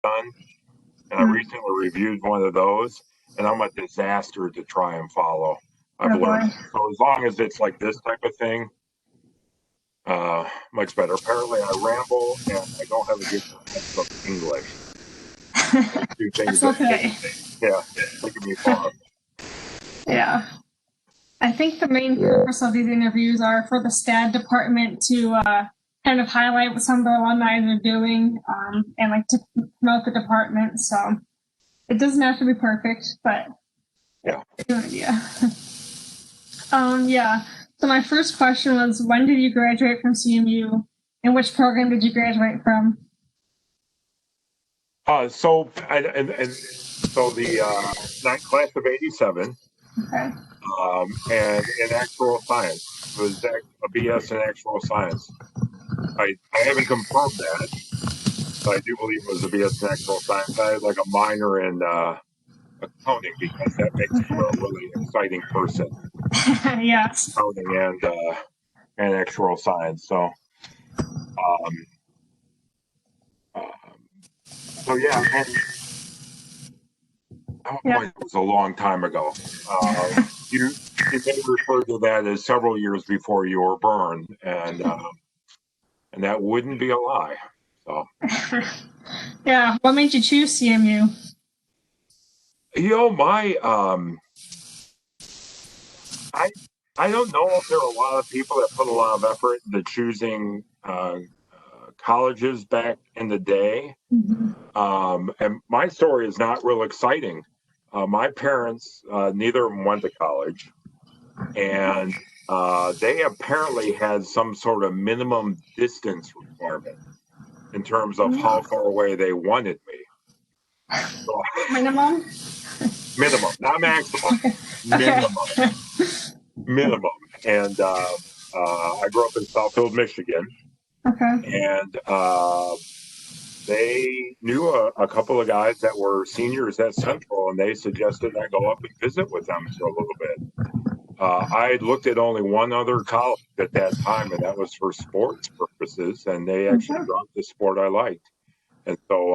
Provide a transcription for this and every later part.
done, and I recently reviewed one of those, and I'm a disaster to try and follow. I've learned. So as long as it's like this type of thing, much better. Apparently, I ramble and I don't have a good grasp of English. Two things That's okay. Making me fun. Yeah. I think the main purpose of these interviews are for the STAD department to kind of highlight what some of the alumni are doing and like to promote the department. So it doesn't have to be perfect, but yeah, it's an idea. Yeah. So my first question was, when did you graduate from CMU, and which program did you graduate from? So the class of '87. Okay. And in actuarial science, it was a BS in actuarial science. I haven't confirmed that, but I do believe it was a BS in actuarial science. I had like a minor in accounting because that makes you a really exciting person. Yes. Accounting and actuarial science. So yeah, and it was a long time ago. You may refer to that as several years before you were born, and that wouldn't be a lie. So. Yeah. What made you choose CMU? I don't know if there are a lot of people that put a lot of effort into choosing colleges back in the day. And my story is not real exciting. My parents, neither of them went to college, and they apparently had some sort of minimum distance requirement in terms of how far away they wanted me. So, minimum, not maximum. Okay. Minimum. And I grew up in Southfield, Michigan. Okay. And they knew a couple of guys that were seniors at Central, and they suggested I go up and visit with them for a little bit. I looked at only one other college at that time, and that was for sports purposes, and they actually dropped the sport I liked. And so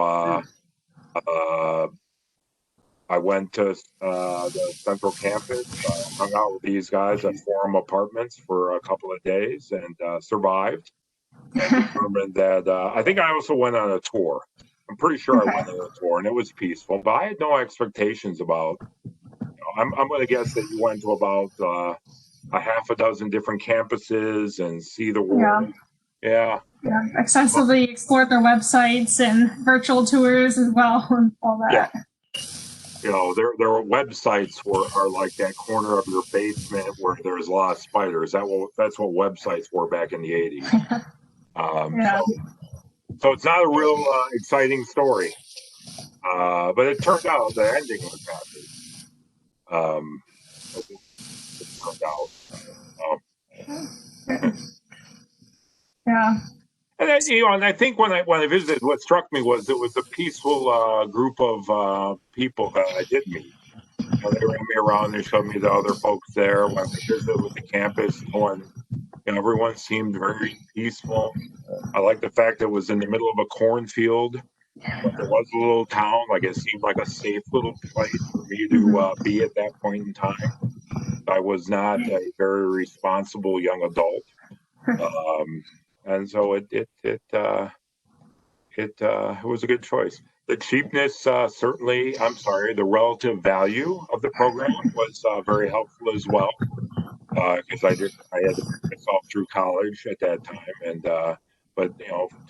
I went to the Central campus, hung out with these guys at Forum Apartments for a couple of days, and survived. And determined that I think I also went on a tour. I'm pretty sure I went on a tour, and it was peaceful. But I had no expectations about. I'm going to guess that you went to about a half a dozen different campuses and see the world. Yeah. Extensively explored their websites and virtual tours as well, and all that. Yeah. Their websites are like that corner of your basement where there's a lot of spiders. That's what websites were back in the '80s. So it's not a real exciting story, but it turned out the ending was happy. It turned out. Yeah. And and I think when I visited, what struck me was it was a peaceful group of people that I did meet. They ran me around and showed me the other folks there. When I visited with the campus, everyone seemed very peaceful. I like the fact that it was in the middle of a cornfield, but there was a little town. Like it seemed like a safe little place for me to be at that point in time. I was not a very responsible young adult, and so it was a good choice. The cheapness, certainly. I'm sorry, the relative value of the program was very helpful as well, because I had to put myself through college at that time, and but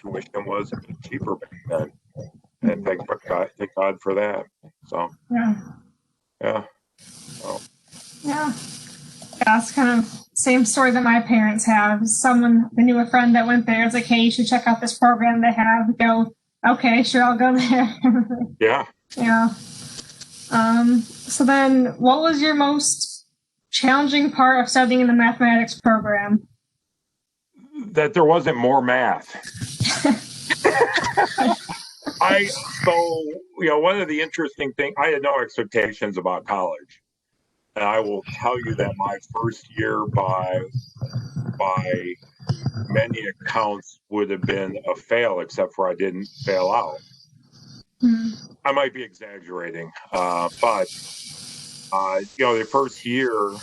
tuition was a bit cheaper back then, and thank God for that. So yeah. It's kind of same story that my parents have. I knew a friend that went there. It's like, hey, you should check out this program they have. Go, okay, sure, I'll go there. Yeah. So then, what was your most challenging part of studying in the mathematics program? That there wasn't more math. One of the interesting things, I had no expectations about college. And I will tell you that my first year by many accounts would have been a fail, except for I didn't fail out. I might be exaggerating, but the first year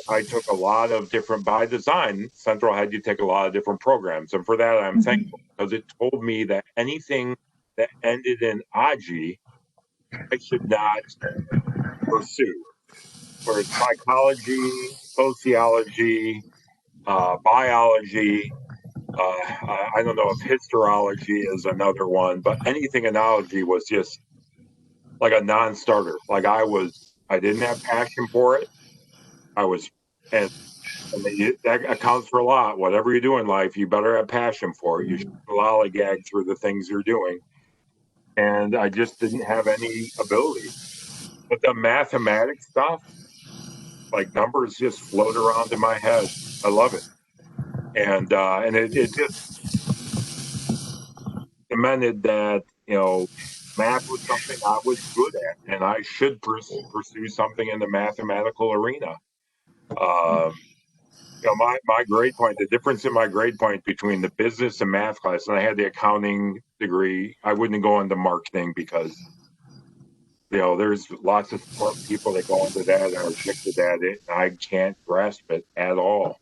I took a lot of different, by design, Central had you take a lot of different programs. And for that, I'm thankful, because it told me that anything that ended in AJI, I should not pursue. Whereas psychology, sociology, biology, I don't know if histology is another one, but anything analogy was just like a non-starter. Like I didn't have passion for it. And that accounts for a lot. Whatever you do in life, you better have passion for it. You should lollygag through the things you're doing. And I just didn't have any ability. But the mathematics stuff, like numbers just float around in my head. I love it. And it just cemented that, math was something I was good at, and I should pursue something in the mathematical arena. My grade point, the difference in my grade point between the business and math class, and I had the accounting degree, I wouldn't go into marketing because, there's lots of smart people that go into that and are addicted at it. And I can't grasp it at all.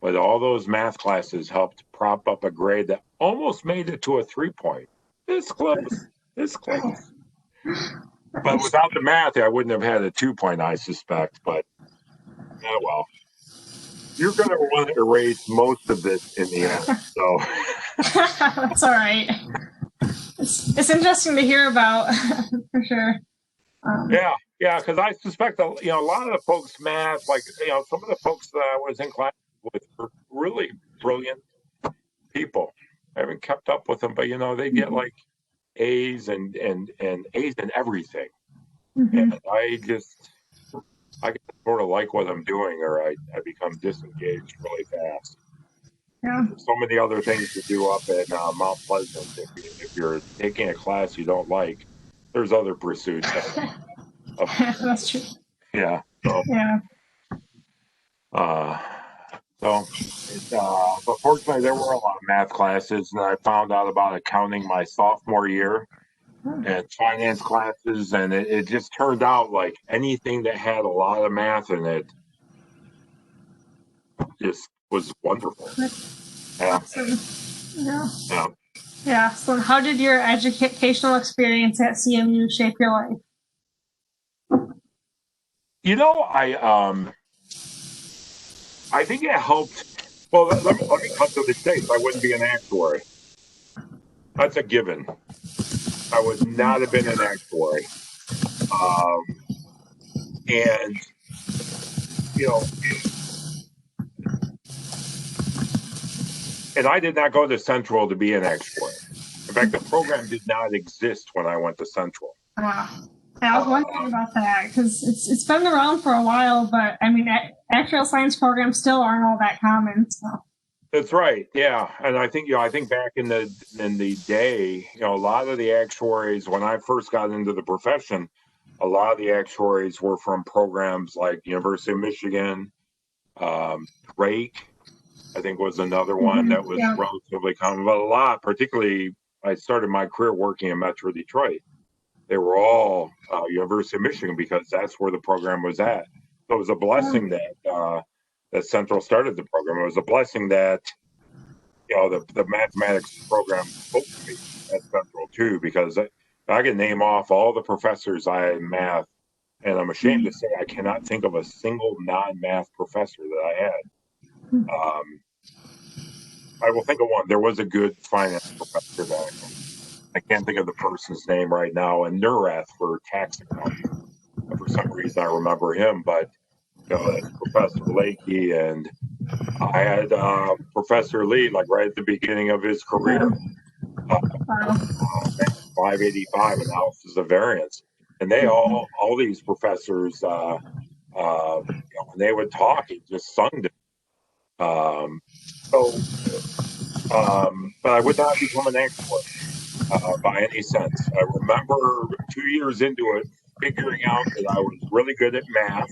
But all those math classes helped prop up a grade that almost made it to a 3-point. This close. But without the math, I wouldn't have had a 2-point, I suspect. But, well. You're going to want to erase most of this in the end. So that's all right. It's interesting to hear about for sure. Yeah, because I suspect a lot of the folks' math, like some of the folks that I was in class with were really brilliant people. I haven't kept up with them, but they get like A's and A's in everything, and I sort of like what I'm doing, or I become disengaged really fast. Yeah. There's so many other things to do up at Mount Pleasant. If you're taking a class you don't like, there's other pursuits. That's true. Yeah. But fortunately, there were a lot of math classes, and I found out about accounting my sophomore year, and finance classes, and it just turned out like anything that had a lot of math in it just was wonderful. Yeah. Awesome. Yeah. So how did your educational experience at CMU shape your life? I think it helped. Well, let me cut to the chase. I wouldn't be an actuary. That's a given. I would not have been an actuary. And and I did not go to Central to be an actuary. In fact, the program did not exist when I went to Central. Wow. I was wondering about that because it's been around for a while, but I mean, actuarial science programs still aren't all that common. So. That's right. Yeah, and I think back in the day, a lot of the actuaries, when I first got into the profession, a lot of the actuaries were from programs like University of Michigan, Drake, I think was another one that was relatively common, but a lot, particularly, I started my career working in Metro Detroit. They were all University of Michigan because that's where the program was at. So it was a blessing that Central started the program. It was a blessing that the mathematics program spoke to me at Central too, because I can name off all the professors I had in math, and I'm ashamed to say I cannot think of a single non-math professor that I had. I will think of one. There was a good finance professor that I can't think of the person's name right now, and Neurath for tax accounting. For some reason, I remember him, but that's Professor Lakey, and I had Professor Lee, like right at the beginning of his career, 585 analysis of variance, and they all these professors, when they would talk, it just sung to me. But I would not become an expert by any sense. I remember 2 years into it, figuring out that I was really good at math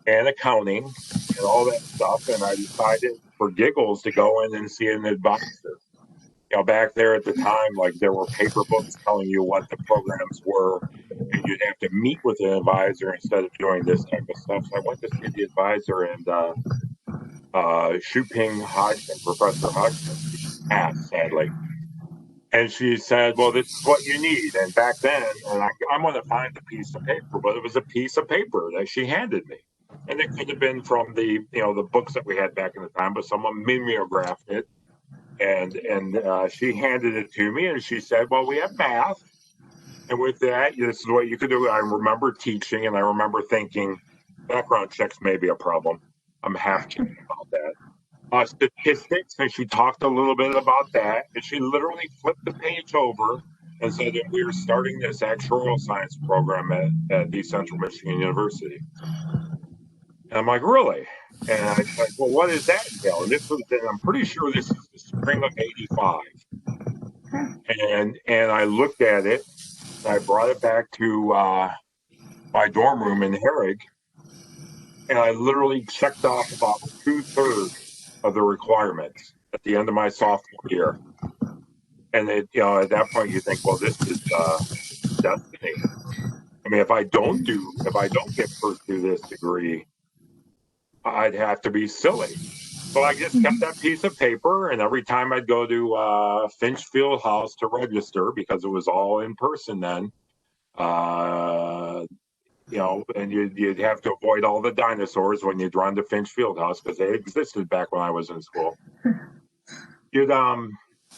and accounting and all that stuff, and I decided for giggles to go in and see an advisor. back there at the time, like there were paper books telling you what the programs were, and you'd have to meet with an advisor instead of doing this type of stuff. So I went to see the advisor, and Shuping Hodgson, Professor Hodgson, passed sadly. And she said, well, this is what you need. And back then, and I'm going to find the piece of paper, but it was a piece of paper that she handed me. And it could have been from the books that we had back in the time, but someone mimeographed it. And she handed it to me, and she said, well, we have math. And with that, this is what you could do. I remember teaching, and I remember thinking, background checks may be a problem. I'm half kidding about that. Statistics, and she talked a little bit about that, and she literally flipped the page over and said that we were starting this actuarial science program at the Central Michigan University. And I'm like, really? And I said, well, what does that entail? And I'm pretty sure this is the spring of '85. And I looked at it, and I brought it back to my dorm room in Herrig, and I literally checked off about 2/3 of the requirements at the end of my sophomore year. And at that point you think, well, this is destiny. I mean, if I don't get pursue this degree, I'd have to be silly. So I just kept that piece of paper, and every time I'd go to Finch Field House to register, because it was all in person then, and you'd have to avoid all the dinosaurs when you'd run to Finch Fieldhouse, because they existed back when I was in school.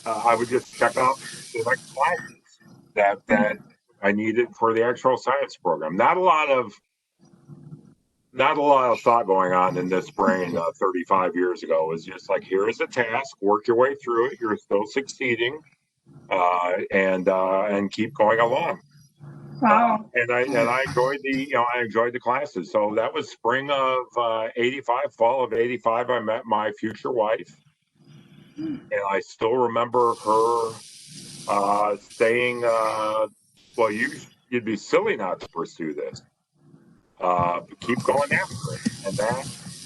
I would just check out the next classes that I needed for the actuarial science program. Not a lot of thought going on in this brain 35 years ago. It was just like, here is a task, work your way through it. You're still succeeding, and keep going along. Wow. And I enjoyed the classes. So that was spring of '85, fall of '85. I met my future wife, and I still remember her saying, "Well, you'd be silly not to pursue this. Keep going after it." And that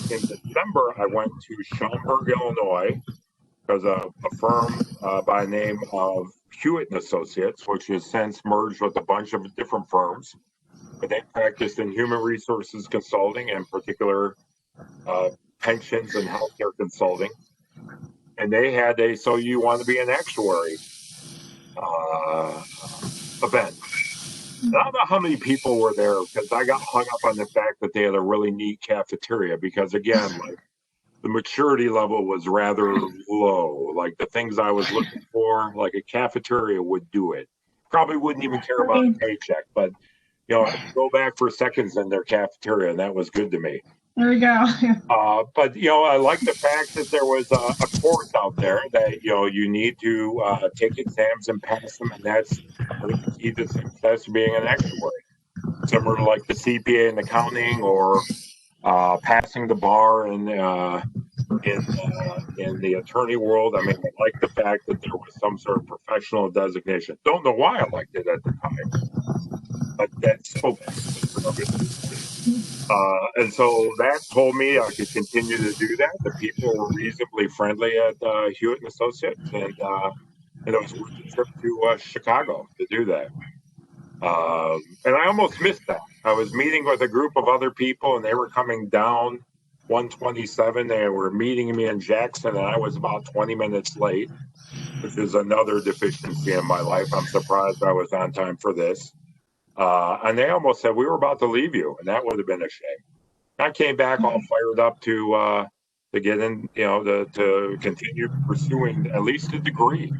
in December, I went to Schaumburg, Illinois, because a firm by the name of Hewitt & Associates, which has since merged with a bunch of different firms, but they practiced in human resources consulting, and particular pensions and healthcare consulting. And they had a "So You Want to Be an Actuary" event. And I don't know how many people were there, because I got hung up on the fact that they had a really neat cafeteria, because again, like, the maturity level was rather low. Like the things I was looking for, like a cafeteria would do it. Probably wouldn't even care about a paycheck, but I'd go back for seconds in their cafeteria, and that was good to me. There we go. But I like the fact that there was a course out there that you need to take exams and pass them, and that's the key to success of being an actuary. Similar to like the CPA in accounting, or passing the bar in the attorney world. I mean, I like the fact that there was some sort of professional designation. Don't know why I liked it at the time, but that spoke to me. And so that told me I could continue to do that. The people were reasonably friendly at Hewitt & Associates, and it was worth the trip to Chicago to do that. And I almost missed that. I was meeting with a group of other people, and they were coming down 127. They were meeting me in Jackson, and I was about 20 minutes late, which is another deficiency in my life. I'm surprised I was on time for this. And they almost said, we were about to leave you, and that would have been a shame. I came back all fired up to get in, to continue pursuing at least a degree.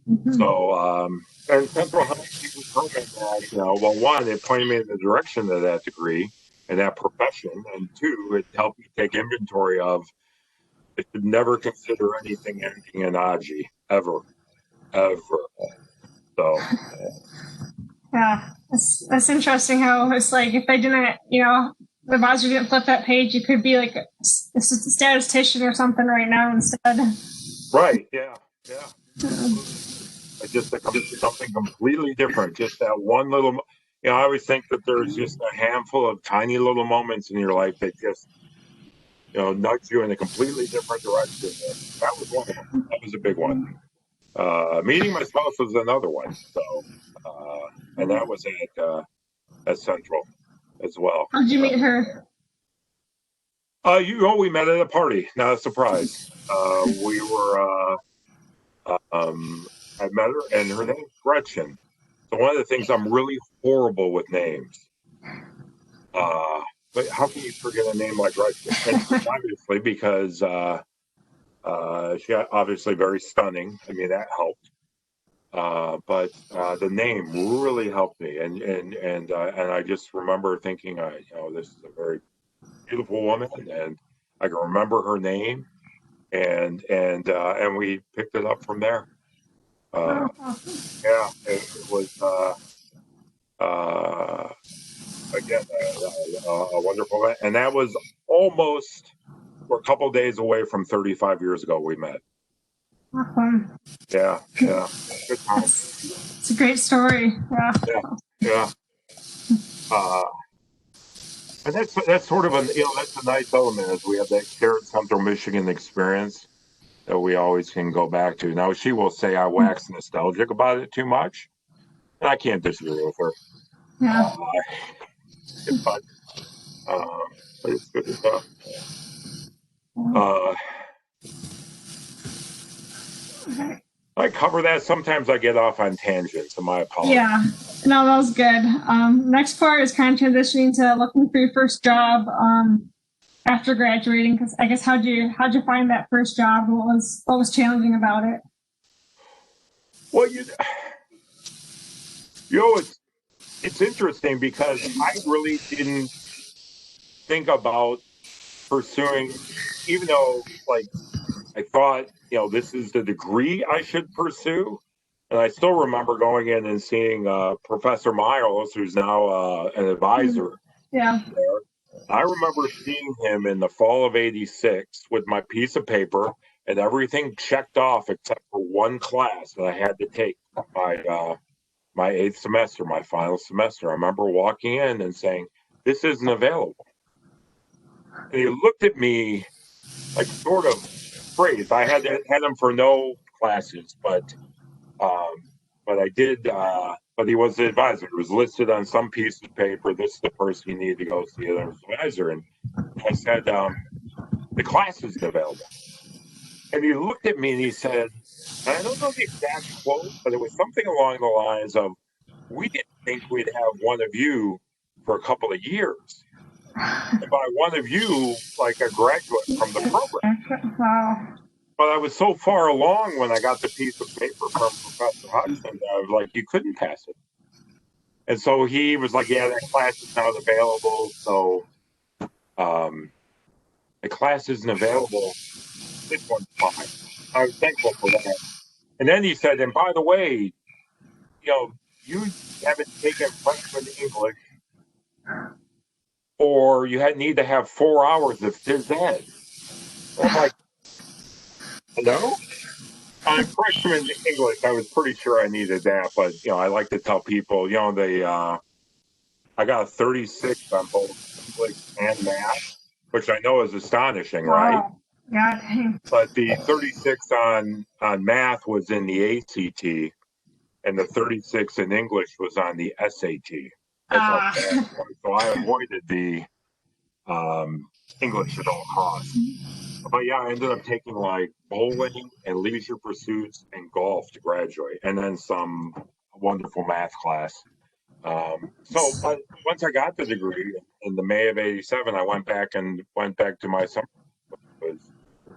Mm-hmm. So, and Central helped me determine that, well, one, it pointed me in the direction of that degree and that profession, and two, it helped me take inventory of, I should never consider anything ending in -agi, ever. So. Yeah, that's interesting how it's like, if they didn't, the advisor didn't flip that page, you could be like a statistician or something right now instead. Right, yeah. Just something completely different. Just that one little, I always think that there's just a handful of tiny little moments in your life that just, nudge you in a completely different direction. That was one of them. That was a big one. Meeting my spouse was another one. So, and that was at Central as well. How'd you meet her? We met at a party. Not a surprise. I met her, and her name's Gretchen. So one of the things, I'm really horrible with names. But how can you forget a name like Gretchen? And obviously, because she obviously very stunning. I mean, that helped. But the name really helped me, and I just remember thinking, this is a very beautiful woman, and I can remember her name, and we picked it up from there. Yeah, it was again a wonderful event, and that was almost, we're a couple days away from 35 years ago we met. Awesome. Yeah. Good time. It's a great story. Yeah. And that's sort of that's a nice element, is we have that shared Central Michigan experience that we always can go back to. Now, she will say I wax nostalgic about it too much, and I can't disagree with her. Yeah. But it's good stuff. I cover that. Sometimes I get off on tangents, and my apologies. Yeah, no, that was good. Next part is kind of transitioning to looking for your first job after graduating. Because I guess how'd you find that first job? What was challenging about it? Well, it's interesting because I really didn't think about pursuing, even though I thought, this is the degree I should pursue. And I still remember going in and seeing Professor Miles, who's now an advisor. Yeah. There. I remember seeing him in the fall of '86 with my piece of paper and everything checked off except for one class that I had to take, my 8th semester, my final semester. I remember walking in and saying, "This isn't available." And he looked at me like sort of crazed. I had him for no classes, but I did. But he was the advisor. It was listed on some piece of paper. This is the person you need to go see an advisor. And I said, the class isn't available. And he looked at me and he said, and I don't know the exact quote, but it was something along the lines of, "We didn't think we'd have one of you for a couple of years." And by one of you, like a graduate from the program. Wow. But I was so far along when I got the piece of paper from Professor Hudson that I was like, "You couldn't pass it." And so he was like, "Yeah, that class is not available. So the class isn't available. This one's fine." I was thankful for that. And then he said, "And by the way, you haven't taken freshman English, or you need to have 4 hours of phys ed." I'm like, "No? On freshman English, I was pretty sure I needed that, but I like to tell people, I got a 36 on both English and math, which I know is astonishing, right? Yeah. But the 36 on math was in the ACT, and the 36 in English was on the SAT. So I avoided the English at all costs. But yeah, I ended up taking bowling and leisure pursuits and golf to graduate, and then some wonderful math class. So once I got the degree in the May of '87, I went back to my summer. Was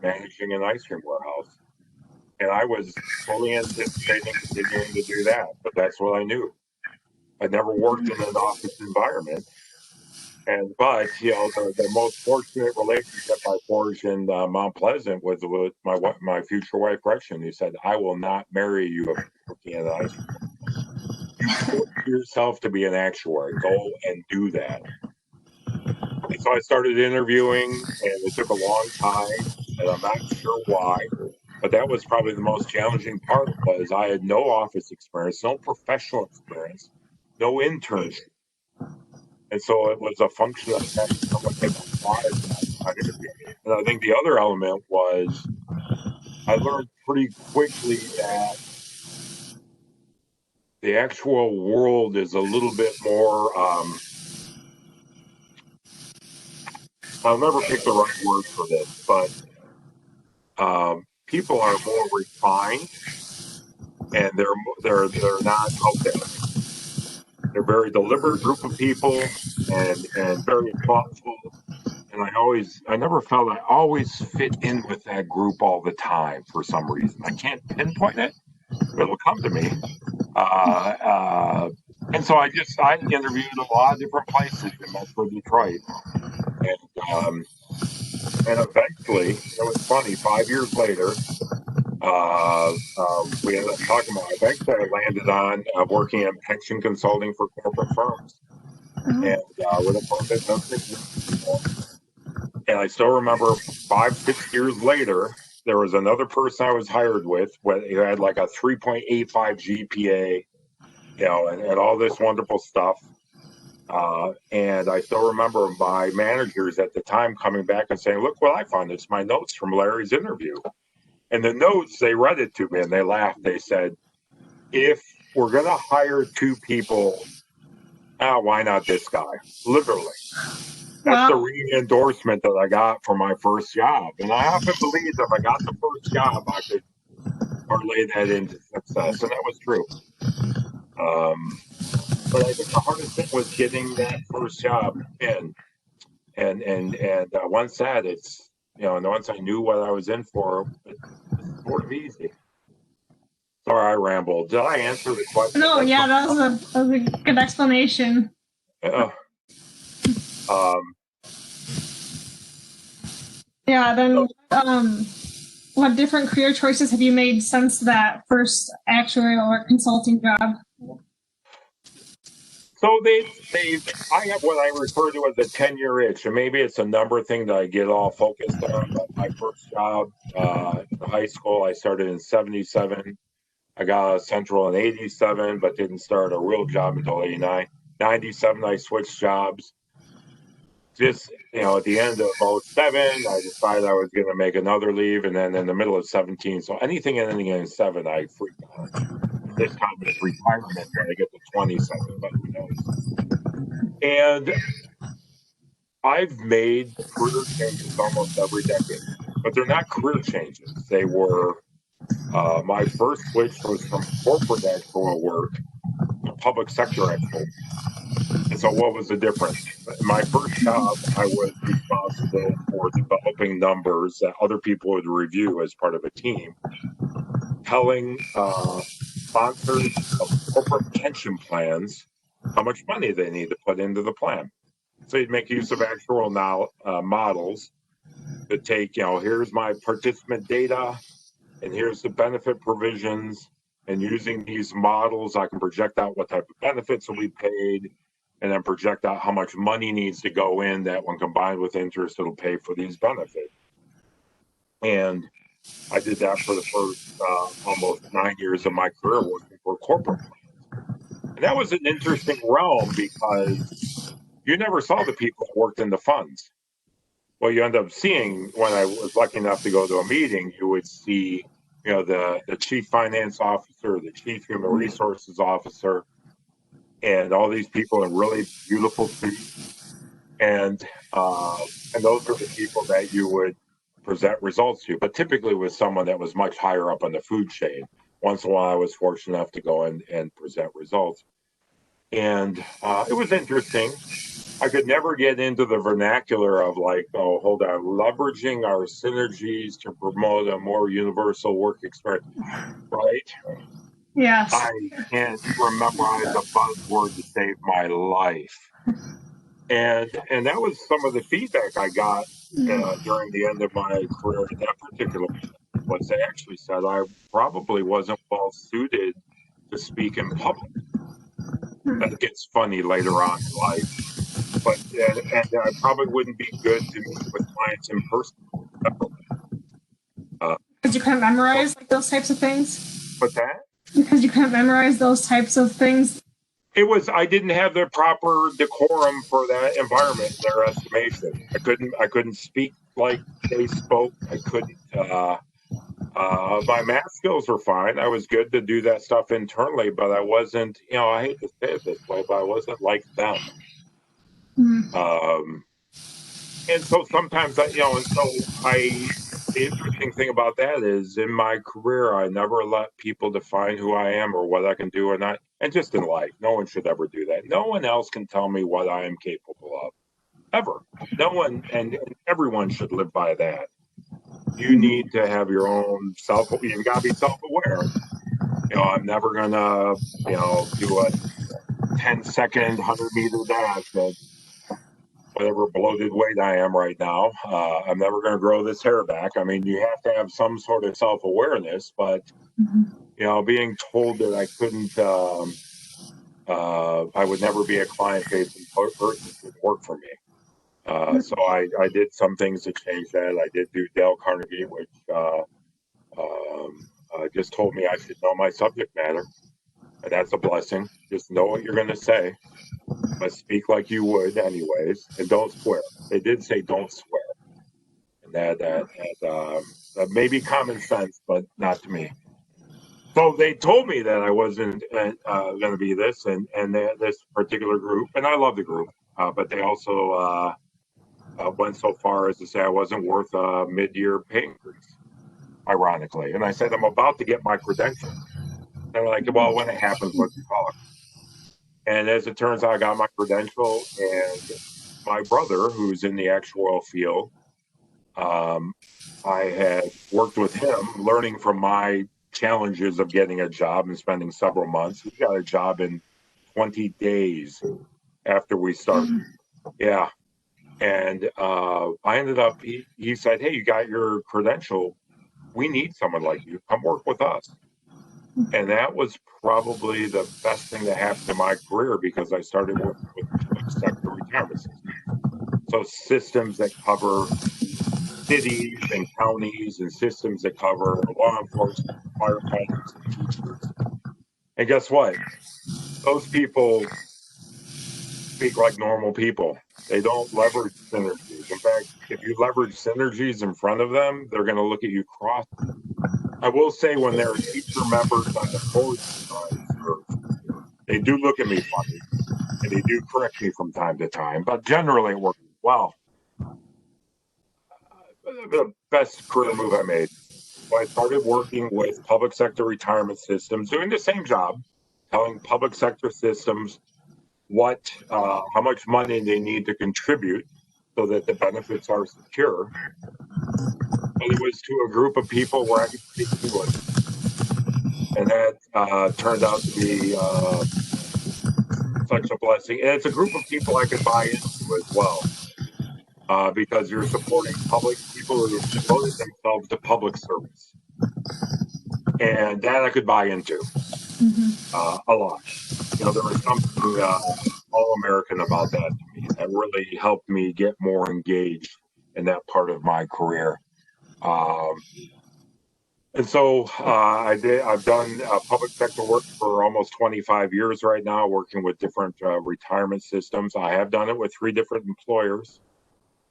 managing an ice cream warehouse, and I was fully anticipating continuing to do that. But that's what I knew. I never worked in an office environment. But the most fortunate relationship I forged in Mount Pleasant was with my future wife Gretchen. He said, "I will not marry you if you're working in an ice cream. You force yourself to be an actuary. Go and do that." And so I started interviewing, and it took a long time, and I'm not sure why. But that was probably the most challenging part, was I had no office experience, no professional experience, no internship. And so it was a function of having someone take a lot of interview. And I think the other element was I learned pretty quickly that the actual world is a little bit more, I'll never pick the right word for this, but people are more refined, and they're not out there. They're a very deliberate group of people, and very thoughtful. And I never felt I always fit in with that group all the time for some reason. I can't pinpoint it, but it'll come to me. And so I interviewed a lot of different places in Metro Detroit, and eventually, it was funny. 5 years later, we ended up talking about. Eventually, I landed on working in pension consulting for corporate firms, and with a firm that doesn't exist anymore. And I still remember 5-6 years later, there was another person I was hired with who had like a 3.85 GPA, and all this wonderful stuff. And I still remember my managers at the time coming back and saying, "Look what I found. It's my notes from Larry's interview." And the notes, they read it to me and they laughed. They said, "If we're going to hire two people, why not this guy?" Literally. That's the re-endorsement that I got for my first job. And I often believed if I got the first job, I could parlay that into success. And that was true. But I think the hardest thing was getting that first job in. And once that, it's, and once I knew what I was in for, it's sort of easy. Sorry, I rambled. Did I answer the question? No, yeah, that was a good explanation. Yeah, then what different career choices have you made since that first actuarial or consulting job? So I have what I refer to as a 10-year itch, and maybe it's a number thing that I get all focused on. But my first job in high school, I started in 1977. I got out of Central in 1987, but didn't start a real job until 1989. 1997, I switched jobs. Just, at the end of 2007, I decided I was going to make another leave, and then in the middle of 2017, so anything ending in 7, I freaked out. This time it's retirement when I get to 27, but who knows? And I've made career changes almost every decade, but they're not career changes. They were, my first switch was from corporate actuarial work to public sector actuarial. And so what was the difference? In my first job, I was responsible for developing numbers that other people would review as part of a team, telling sponsors of corporate pension plans how much money they need to put into the plan. So you'd make use of actuarial models to take, here's my participant data, and here's the benefit provisions, and using these models, I can project out what type of benefits will be paid, and then project out how much money needs to go in that when combined with interest, it'll pay for these benefits. And I did that for the first almost 9 years of my career working for corporate plans. And that was an interesting realm because you never saw the people that worked in the funds. What you end up seeing when I was lucky enough to go to a meeting, you would see, the chief finance officer, the chief human resources officer, and all these people in really beautiful suits. And those are the people that you would present results to, but typically with someone that was much higher up on the food chain. Once in a while, I was fortunate enough to go in and present results. And it was interesting. I could never get into the vernacular of leveraging our synergies to promote a more universal work experience, right? Yes. I can't memorize a buzzword to save my life. And that was some of the feedback I got during the end of my career at that particular place. They actually said I probably wasn't well suited to speak in public. That gets funny later on in life. But and I probably wouldn't be good to meet with clients in person. Because you couldn't memorize those types of things? What's that? Because you couldn't memorize those types of things? I didn't have the proper decorum for that environment in their estimation. I couldn't speak like they spoke. I couldn't My math skills were fine. I was good to do that stuff internally, but I wasn't, I hate to say it this way, but I wasn't like them. Um, and so sometimes the interesting thing about that is in my career, I never let people define who I am or what I can do or not. And just in life, no one should ever do that. No one else can tell me what I am capable of, ever. No one, and everyone should live by that. You need to have your own you got to be self-aware. I'm never going to, do a 10-second, 100-meter dash at whatever bloated weight I am right now. I'm never going to grow this hair back. I mean, you have to have some sort of self-awareness, but, being told that I couldn't, I would never be a client-facing person didn't work for me. So I did some things to change that. I did do Dale Carnegie, which just told me I should know my subject matter. And that's a blessing. Just know what you're going to say, but speak like you would anyways, and don't swear. They did say don't swear. And that may be common sense, but not to me. So they told me that I wasn't going to be this and this particular group, and I love the group, but they also went so far as to say I wasn't worth a mid-year pay increase, ironically. And I said, I'm about to get my credential. They're like, well, when it happens, let's talk. And as it turns out, I got my credential, and my brother, who's in the actuarial field, I had worked with him, learning from my challenges of getting a job and spending several months. He got a job in 20 days after we started. Yeah. And I ended up, he said, hey, you got your credential. We need someone like you. Come work with us. And that was probably the best thing that happened in my career because I started working with public sector retirement systems. So systems that cover cities and counties and systems that cover law enforcement, firefighters, and teachers. And guess what? Those people speak like normal people. They don't leverage synergies. In fact, if you leverage synergies in front of them, they're going to look at you cross. I will say when there are teacher members on the board, they do look at me funny, and they do correct me from time to time, but generally it works well. The best career move I made. So I started working with public sector retirement systems, doing the same job, telling public sector systems how much money they need to contribute so that the benefits are secure. But it was to a group of people where I could speak English. And that turned out to be such a blessing. And it's a group of people I could buy into as well. Because you're supporting people who have devoted themselves to public service. And that I could buy into a lot. There was something all-American about that to me that really helped me get more engaged in that part of my career. And so I've done public sector work for almost 25 years right now, working with different retirement systems. I have done it with 3 different employers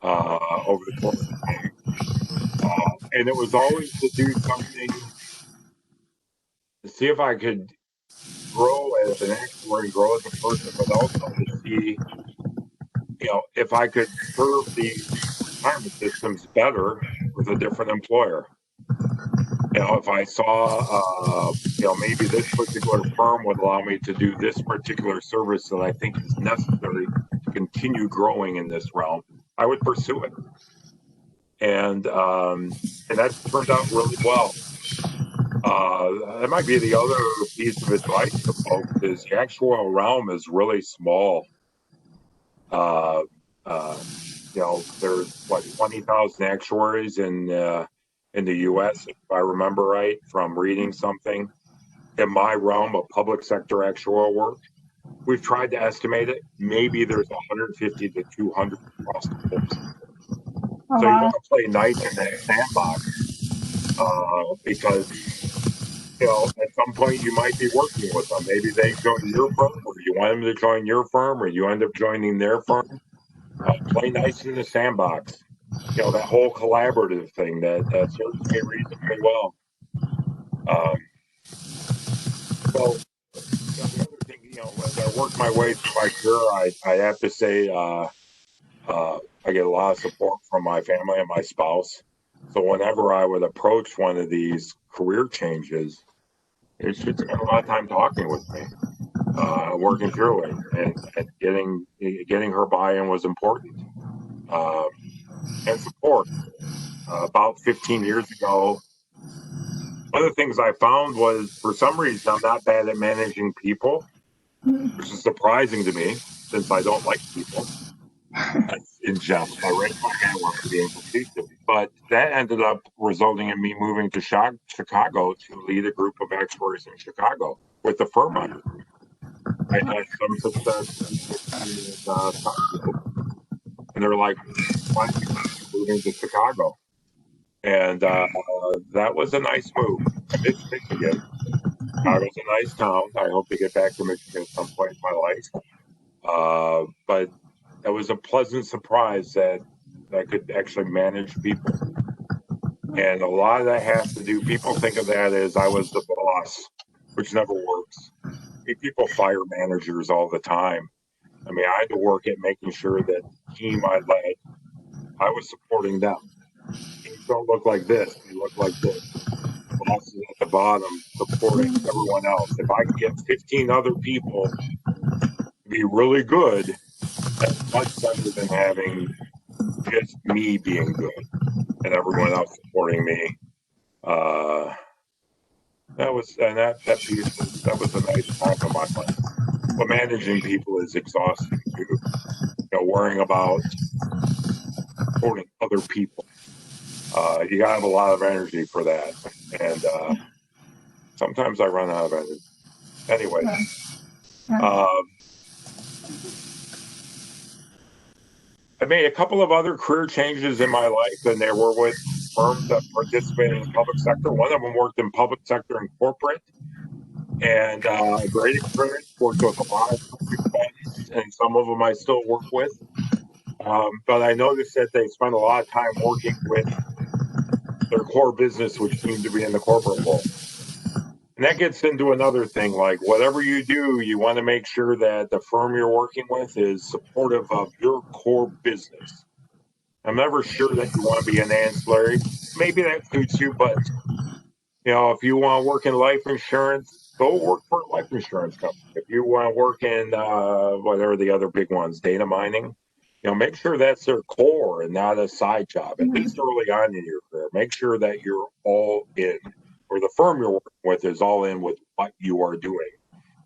over the course of time. And it was always to do something to see if I could grow as an actuary, grow as a person, but also to see, if I could serve these retirement systems better with a different employer. If I saw, maybe this particular firm would allow me to do this particular service that I think is necessary to continue growing in this realm, I would pursue it. And that turned out really well. That might be the other piece of advice to folks is the actuarial realm is really small. There's 20,000 actuaries in the U.S., if I remember right, from reading something. In my realm of public sector actuarial work, we've tried to estimate it. Maybe there's 150 to 200 across the board. So you want to play nice in that sandbox because at some point you might be working with them. Maybe they join your firm, or you want them to join your firm, or you end up joining their firm. Play nice in the sandbox. That whole collaborative thing that serves me reasonably well. So the other thing, as I worked my way through my career, I have to say, I get a lot of support from my family and my spouse. So whenever I would approach one of these career changes, it should spend a lot of time talking with me, working through it, and getting her buy-in was important, and support. About 15 years ago, one of the things I found was, for some reason, I'm not bad at managing people, which is surprising to me since I don't like people. In jest, I raised my hand when I'm being facetious. But that ended up resulting in me moving to Chicago to lead a group of actuaries in Chicago with the firm under me. I had some success in South, and they're like, "Why don't you consider moving to Chicago?" And that was a nice move. I miss Michigan. Chicago's a nice town. I hope to get back to Michigan at some point in my life. But that was a pleasant surprise that I could actually manage people. And a lot of that has to do, people think of that as I was the boss, which never works. People fire managers all the time. I mean, I had to work at making sure that the team I led, I was supporting them. Teams don't look like this, they look like this. The boss is at the bottom supporting everyone else. If I can get 15 other people to be really good, that's much better than having just me being good and everyone else supporting me. That was a nice time in my life. But managing people is exhausting too. Worrying about supporting other people. You gotta have a lot of energy for that, and sometimes I run out of energy. Anyway, I made a couple of other career changes in my life, and they were with firms that participated in the public sector. One of them worked in public sector and corporate, and great experience. Worked with a lot of funds, and some of them I still work with. But I noticed that they spend a lot of time working with their core business, which seemed to be in the corporate world. And that gets into another thing, like whatever you do, you want to make sure that the firm you're working with is supportive of your core business. I'm never sure that you want to be an ancillary. Maybe that suits you, but if you want to work in life insurance, go work for a life insurance company. If you want to work in what are the other big ones, data mining, make sure that's their core and not a side job. At least early on in your career, make sure that you're all in, or the firm you're working with is all in with what you are doing,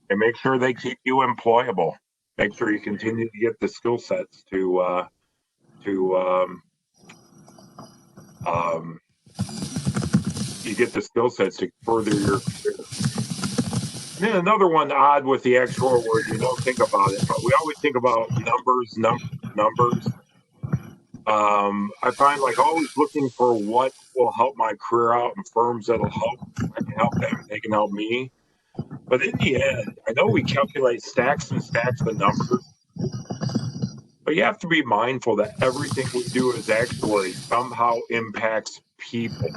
and make sure they keep you employable. Make sure you continue to get the skill sets to you get the skill sets to further your career. And then another one odd with the actual word, you don't think about it, but we always think about numbers. I find like always looking for what will help my career out and firms that'll help. I can help them, they can help me. But in the end, I know we calculate stacks and stacks of numbers, but you have to be mindful that everything we do as actuaries somehow impacts people.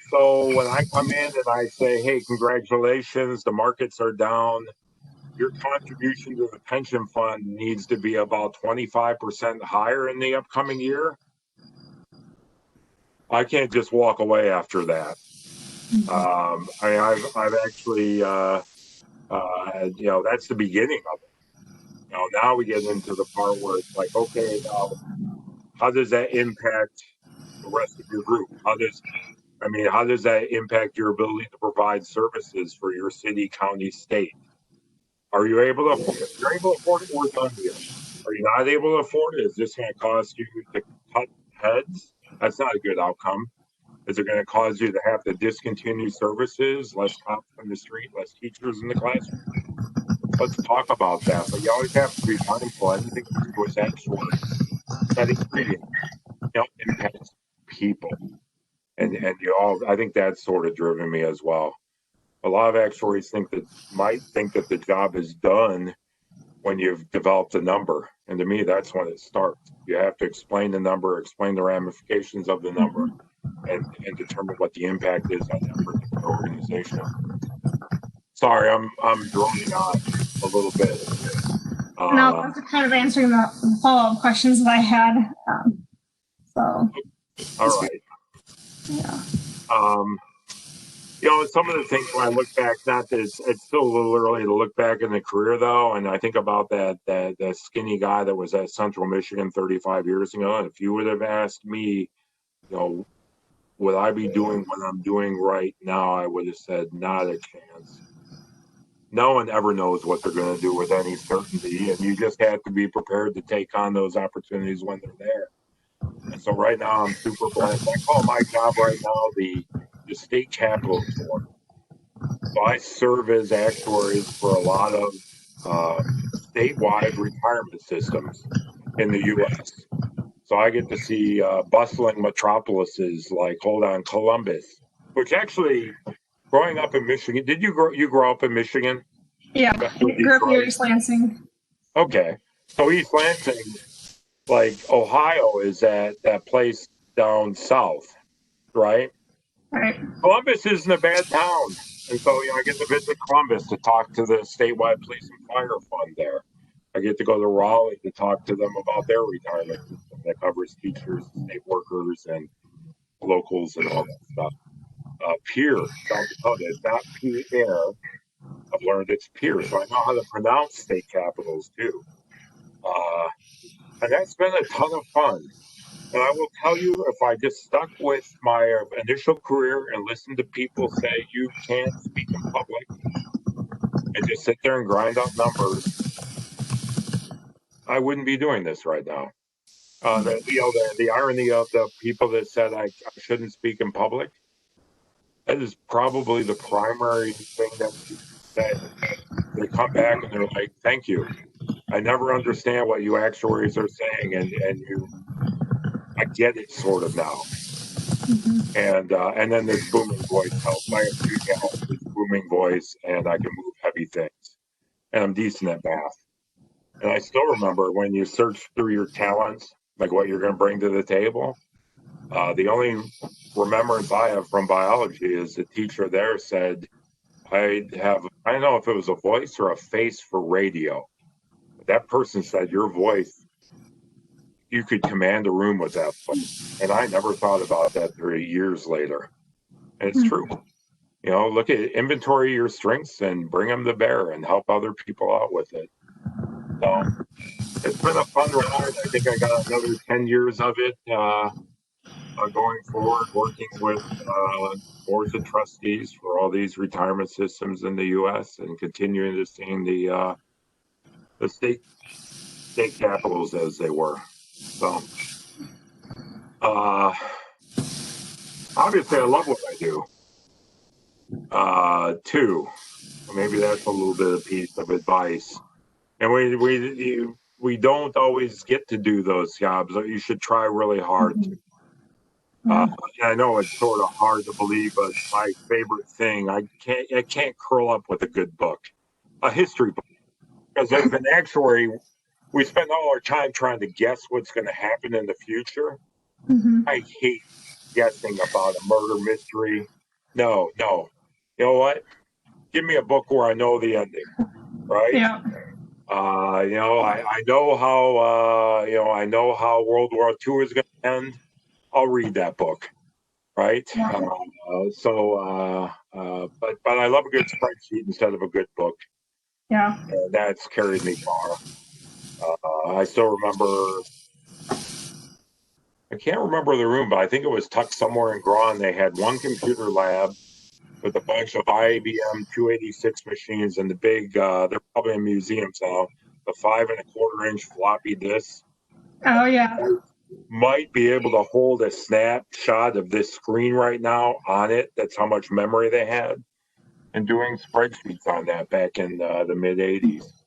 So when I come in and I say, hey, congratulations, the markets are down, your contribution to the pension fund needs to be about 25% higher in the upcoming year, I can't just walk away after that. I've actually, that's the beginning of it. Now we get into the part where it's like, okay, now how does that impact the rest of your group? How does that impact your ability to provide services for your city, county, state? Are you able to afford it? If you're able to afford it, we're done here. Are you not able to afford it? Is this going to cause you to cut heads? That's not a good outcome. Is it going to cause you to have to discontinue services, less cops on the street, less teachers in the classroom? Let's talk about that. But you always have to be mindful. Anything you do with actuaries, that ingredient, impacts people. And I think that's sort of driven me as well. A lot of actuaries might think that the job is done when you've developed a number. And to me, that's when it starts. You have to explain the number, explain the ramifications of the number, and determine what the impact is on that particular organization. Sorry, I'm droning on a little bit. No, those are kind of answering the follow-up questions that I had. All right. Yeah. Some of the things when I look back, not that it's still a little early to look back in the career though, and I think about that skinny guy that was at Central Michigan 35 years ago. And if you would have asked me, would I be doing what I'm doing right now, I would have said not a chance. No one ever knows what they're going to do with any certainty, and you just have to be prepared to take on those opportunities when they're there. And so right now I'm super blessed. I call my job right now the state capital tour. So I serve as actuaries for a lot of statewide retirement systems in the U.S. So I get to see bustling metropolises like, Columbus, which actually, growing up in Michigan, did you grow up in Michigan? Yeah, I grew up near East Lansing. Okay, so East Lansing, like Ohio, is that place down south, right? Right. Columbus isn't a bad town. And so, I get to visit Columbus to talk to the statewide police and fire fund there. I get to go to Raleigh to talk to them about their retirement system that covers teachers, state workers, and locals and all that stuff. Pierre, South Dakota, it's not Pierre. I've learned it's Pierre, so I know how to pronounce state capitals too. And that's been a ton of fun. And I will tell you, if I just stuck with my initial career and listened to people say you can't speak in public and just sit there and grind up numbers, I wouldn't be doing this right now. The irony of the people that said I shouldn't speak in public, that is probably the primary thing that they come back and they're like, thank you. I never understand what you actuaries are saying, and I get it sort of now. And then this booming voice helps. I have two talents, this booming voice, and I can move heavy things. And I'm decent at math. And I still remember when you search through your talents, like what you're going to bring to the table. The only remembrance I have from biology is the teacher there said, I don't know if it was a voice or a face for radio. But that person said, your voice, you could command a room with that voice. And I never thought about that 30 years later. And it's true. Look at inventory your strengths and bring them to bear and help other people out with it. So it's been a fun ride. I think I got another 10 years of it going forward, working with boards of trustees for all these retirement systems in the U.S. and continuing to see the state capitals as they were. So obviously I love what I do. Too. Maybe that's a little bit of piece of advice. And we don't always get to do those jobs. You should try really hard to. I know it's sort of hard to believe, but my favorite thing, I can't curl up with a good book, a history book. Because as an actuary, we spend all our time trying to guess what's going to happen in the future. I hate guessing about a murder mystery. No. You know what? Give me a book where I know the ending, right? Yeah. I know how World War II is going to end. I'll read that book, right? Yeah. But I love a good spreadsheet instead of a good book. Yeah. That's carried me far. I still remember. I can't remember the room, but I think it was tucked somewhere in Groton. They had one computer lab with a bunch of IBM 286 machines and the big, they're probably in museums now, the 5 1/4 inch floppy disk. Oh, yeah. Might be able to hold a snapshot of this screen right now on it. That's how much memory they had. And doing spreadsheets on that back in the mid 80s.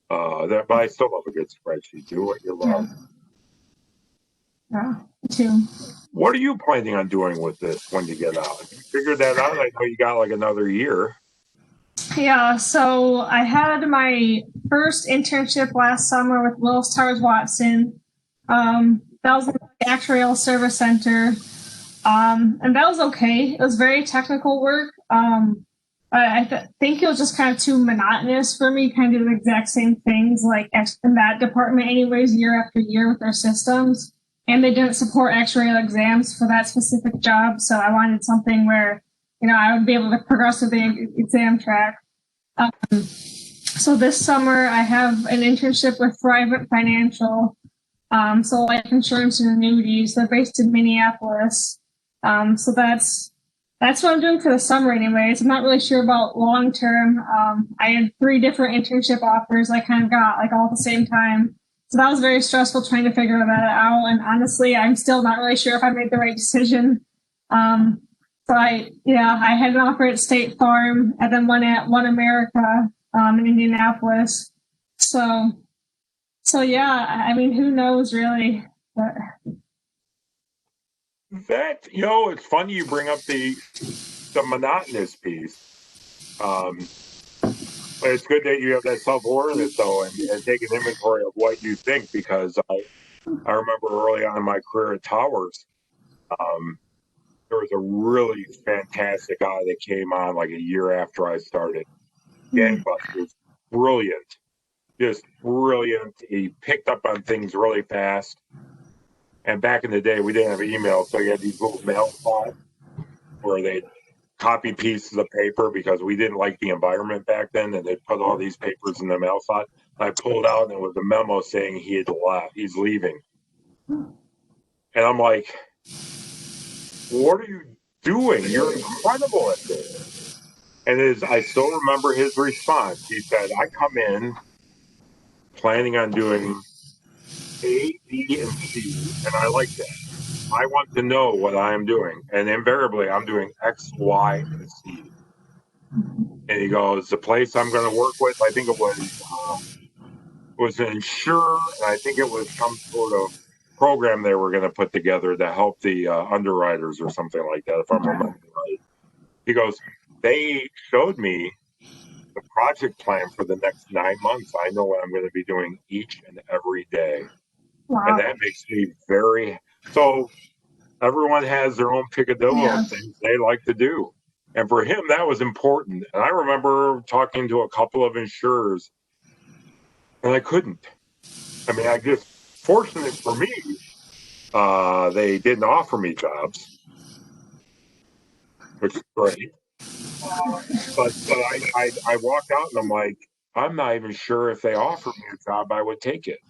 But I still love a good spreadsheet. Do what you love. Yeah, too. What are you planning on doing with this when you get out? Have you figured that out? I know you got like another year. Yeah, so I had my first internship last summer with Willis Towers Watson. That was in the Actuarial Service Center. And that was okay. It was very technical work. I think it was just kind of too monotonous for me, kind of the exact same things like in that department anyways, year after year with their systems. And they didn't support actuarial exams for that specific job. So I wanted something where, I would be able to progress with the exam track. So this summer I have an internship with Thrivent Financial. So life insurance and annuities. They're based in Minneapolis. So that's what I'm doing for the summer anyways. I'm not really sure about long term. I had 3 different internship offers I kind of got like all at the same time. So that was very stressful trying to figure that out. And honestly, I'm still not really sure if I made the right decision. So I had an offer at State Farm and then one at One America in Indianapolis. So yeah, I mean, who knows really? But... That, it's funny you bring up the monotonous piece. But it's good that you have that self-awareness though, and take an inventory of what you think, because I remember early on in my career at Towers, there was a really fantastic guy that came on like a year after I started. Gangbusters, brilliant, just brilliant. He picked up on things really fast. And back in the day, we didn't have email, so you had these little mail slots where they'd copy pieces of paper because we didn't like the environment back then, and they'd put all these papers in the mail slot. I pulled out, and it was a memo saying he had left. He's leaving. And I'm like, what are you doing? You're incredible at this. And I still remember his response. He said, I come in planning on doing A, B, and C, and I like that. I want to know what I am doing. And invariably, I'm doing X, Y, and Z. And he goes, the place I'm going to work with, I think it was an insurer, and I think it was some sort of program they were going to put together to help the underwriters or something like that, if I'm remembering right. He goes, they showed me the project plan for the next 9 months. I know what I'm going to be doing each and every day. Wow. And that makes me so everyone has their own picadillo of things they like to do. And for him, that was important. And I remember talking to a couple of insurers, and I couldn't. I mean, fortunate for me, they didn't offer me jobs, which is great. But I walked out and I'm like, I'm not even sure if they offered me a job, I would take it.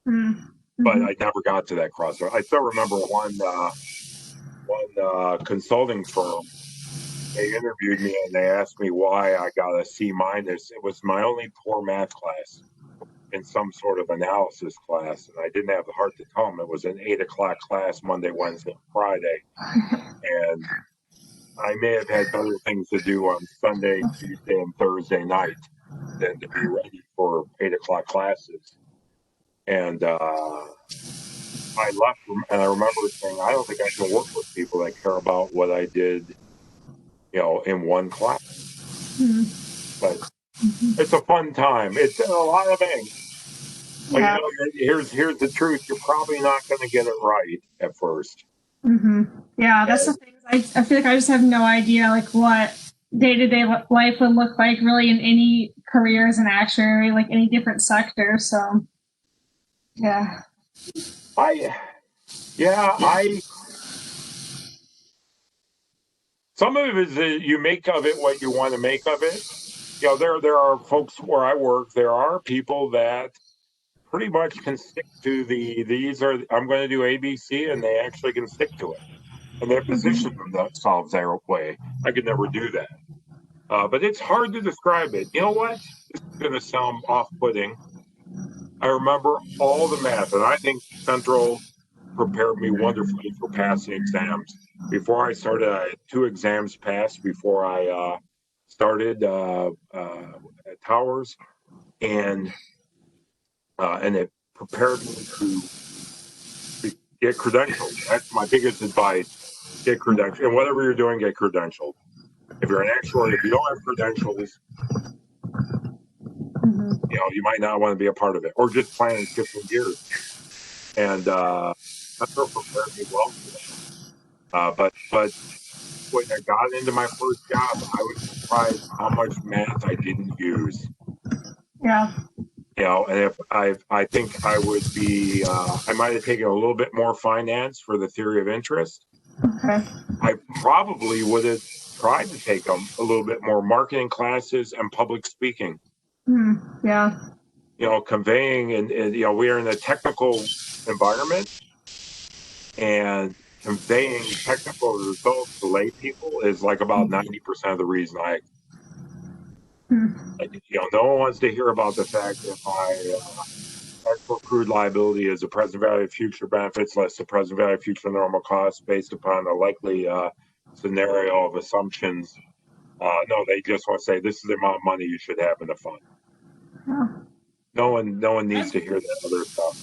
Mm-hmm. But I never got to that crossroad. I still remember one consulting firm. They interviewed me and they asked me why I got a C-. It was my only poor math class in some sort of analysis class, and I didn't have the heart to tell them. It was an 8 o'clock class, Monday, Wednesday, Friday, and I may have had better things to do on Sunday, Tuesday, and Thursday night than to be ready for 8 o'clock classes. And I left, and I remember saying, I don't think I can work with people that care about what I did, in one class. Mm-hmm. But it's a fun time. It's a lot of angst. But here's the truth. You're probably not going to get it right at first. Mm-hmm. Yeah, that's the thing. I feel like I just have no idea like what day-to-day life would look like really in any career as an actuary, like any different sector. So, yeah. Some of it is that you make of it what you want to make of it. There are folks where I work, there are people that pretty much can stick to I'm going to do ABC, and they actually can stick to it. And they position themselves their way. I could never do that. But it's hard to describe it. You know what? This is going to sound off-putting. I remember all the math, and I think Central prepared me wonderfully for passing exams. Before I started, I had 2 exams passed before I started at Towers, and it prepared me to get credentialed. That's my biggest advice: get credentialed, and whatever you're doing, get credentialed. If you're an actuary, if you don't have credentials, you know, you might not want to be a part of it, or just plan on shifting gears. And that's what prepared me well for that. But when I got into my first job, I was surprised how much math I didn't use. Yeah. You know, and if I think I would be, I might have taken a little bit more finance for the theory of interest. Okay. I probably would have tried to take a little bit more marketing classes and public speaking. Yeah. You know, conveying, and you know, we're in a technical environment, and conveying technical results to lay people is like about 90% of the reason you know, no one wants to hear about the fact that my actual accrued liability is the present value of future benefits less the present value of future normal costs based upon a likely scenario of assumptions. No, they just want to say this is the amount of money you should have in the fund. No one needs to hear that other stuff.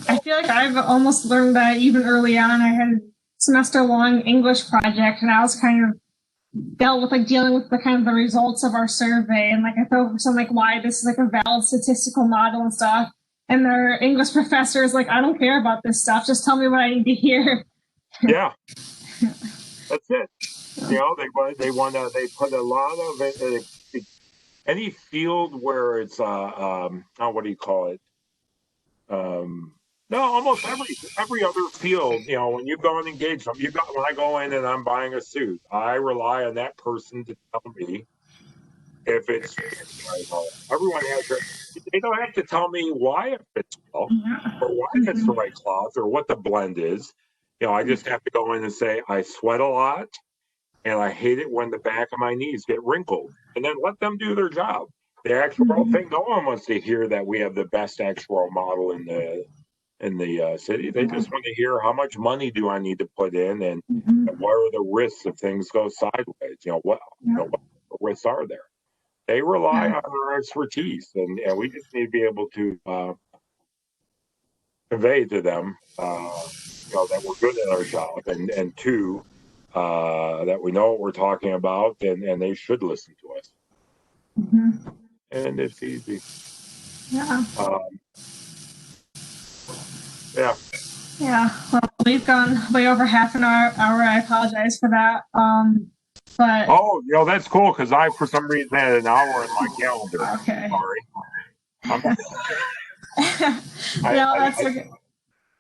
I feel like I've almost learned that even early on. I had a semester-long English project, and I was kind of dealt with like dealing with the kind of the results of our survey, and like I focused on like why this is like a valid statistical model and stuff. And their English professor is like, I don't care about this stuff. Just tell me what I need to hear. Yeah, that's it. You know, they put a lot of it. Any field where it's what do you call it? No, almost every other field. You know, when you go and engage them, when I go in and I'm buying a suit, I rely on that person to tell me if it's everyone has their. They don't have to tell me why it fits well, or why it's the right cloth, or what the blend is. You know, I just have to go in and say I sweat a lot, and I hate it when the back of my knees get wrinkled, and then let them do their job. The actuarial thing, no one wants to hear that we have the best actuarial model in the city. They just want to hear how much money do I need to put in, and what are the risks if things go sideways. You know, what risks are there? They rely on our expertise, and we just need to be able to convey to them, you know, that we're good at our job, and two, that we know what we're talking about, and they should listen to us. And it's easy. Yeah. Yeah. Yeah. Well, we've gone way over half an hour. I apologize for that. But you know, that's cool because I, for some reason, had an hour in my calendar. Okay. Sorry. No, that's okay.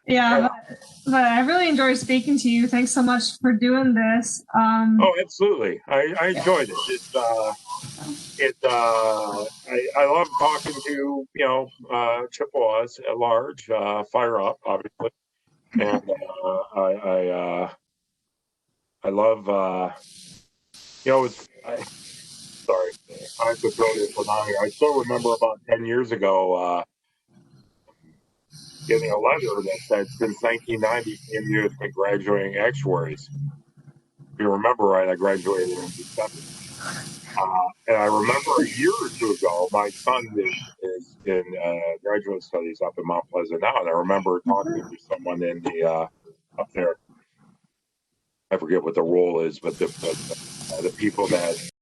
Yeah. But I really enjoyed speaking to you. Thanks so much for doing this. Oh, absolutely. I enjoyed it. I love talking to, you know, Chippewas at large, fire up, obviously. And I love, you know, sorry, I have to throw this one out here. I still remember about 10 years ago getting a letter that said since 1990, CMU has been graduating actuaries. If you remember right, I graduated in December. And I remember a year or two ago, my son is in graduate studies up in Mount Pleasant now, and I remember talking to someone in the up there. I forget what the role is, but the people that